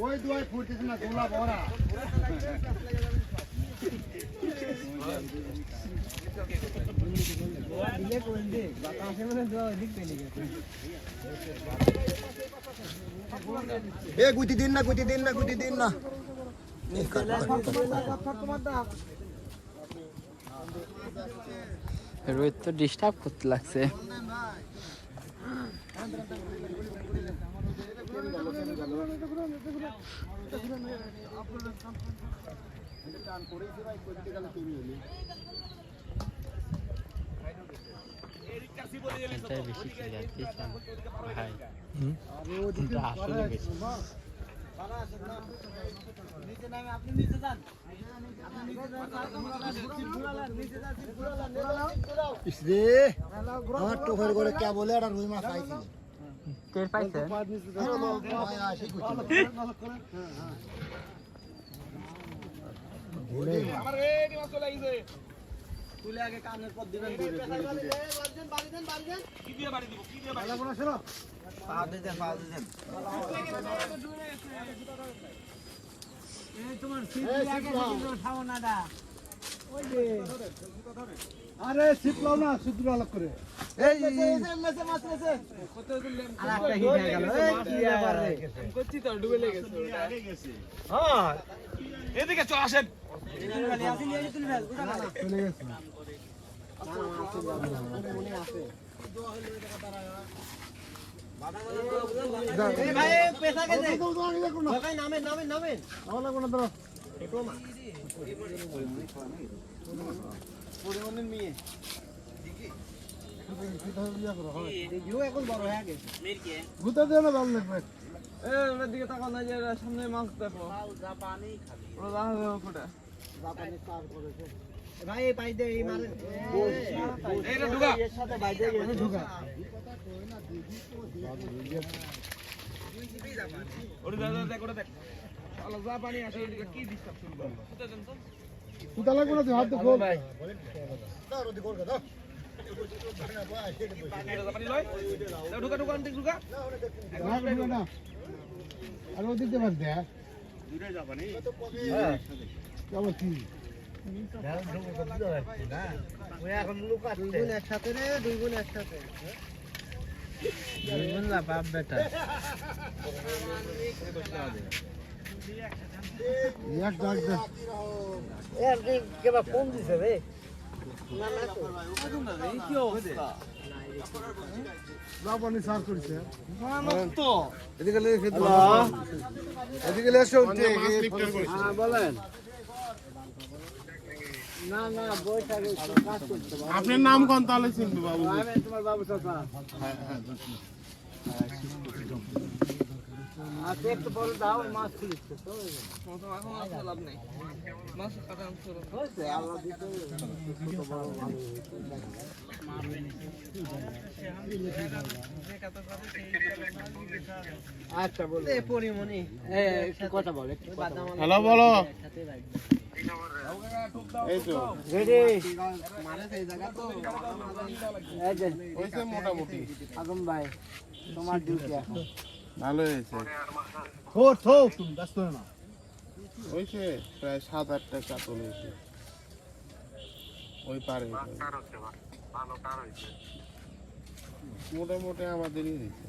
ওই দুয়াই ফুটতেছে না গোলা ভরা এ গুটি দিন না রোহিত তো ডিস্টার্ব করতে লাগছে। এটাই বেশি ক্লিয়ার দিয়েছিলাম ভাই, এটা আসলে বেশি। আমার টোফের করে কে বলে একটা রুই মাছ পাইছি টের পাইছেন? তুলে আগে কানের পর দিবেন কি দিয়ে বাড়ি দিব কি দিয়ে বাড়ি দিব শোনো পা দিতেন এই তোমার সিট লাগে কিন্তু খাও না দা ওই যে আরে সিট লাও না সুদুর আলাপ করে এই মেসে মাছ মেসে কত দিলাম আর একটা হিট হয়ে গেল এই কি ব্যাপার রে করছি তো ডুবে লেগেছে আগে গেছে হ্যাঁ এদিকে চল আসেন চলে গেছে ভাই পেশা গেছে ভাই নামেন নামলা কোন ধরো একটু মা পরিমাণের মেয়ে দেখি কিটা বিয়া করো হয় দিও এখন বড় হয়ে গেছে মেরকে গুতা দেও না ভালো লাগবে ওনার দিকে তাকাও না যে সামনে মাছ দেখো জাপানি খালি ওরা যাবে কোটা জাপানি চার করেছে ভাই এই পাই দে এই মারে এইটা ঢুকা এর সাথে ভাই দে ঢুকা ওরে দাদা দেখ ওরে দেখ শালা জাপানি আসে এদিকে কি ডিস্টার্ব শুনবো কুতা দেন তো কুতা লাগবে না তুই হাত খোল ভাই দাও রদি গোল দাও জাপানি লয় ঢুকা ঢুকা আনতে ঢুকা না আর ওদিকে বাদ দে দুইটা জাপানি হ্যাঁ কেমন কি দুই বোন একসাথে না বাপ বেটা ফোন দিছে রে কি অবস্থা জাপানি সার করছে এদিকে এসো হ্যাঁ বলেন না না বইটা কাজ করতে আপনার নাম কোন তাহলে চিনবো বাবু আমি তোমার বাবু চাচা হ্যাঁ হ্যাঁ আচ্ছা একটু বড় দাও মাছ খুলছে তো এখন মাছ লাভ নাই মাছ কাটা শুরু হয়েছে আল্লাহ দিতে ছোট বড় ভালো আচ্ছা বলো এই পরিমণি একটু কথা বল একটু হ্যালো বলো এই তো রেডি মানে এই জায়গা তো এই যে ওইসে মোটামুটি আদম ভাই তোমার ডিউটি এখন ভালো হয়েছে থো তুমি ব্যস্ত না ওইসে প্রায় 7-8টা কাতল হয়েছে ওই পারে ভালো কার হয়েছে মোটামুটি আমাদেরই হয়েছে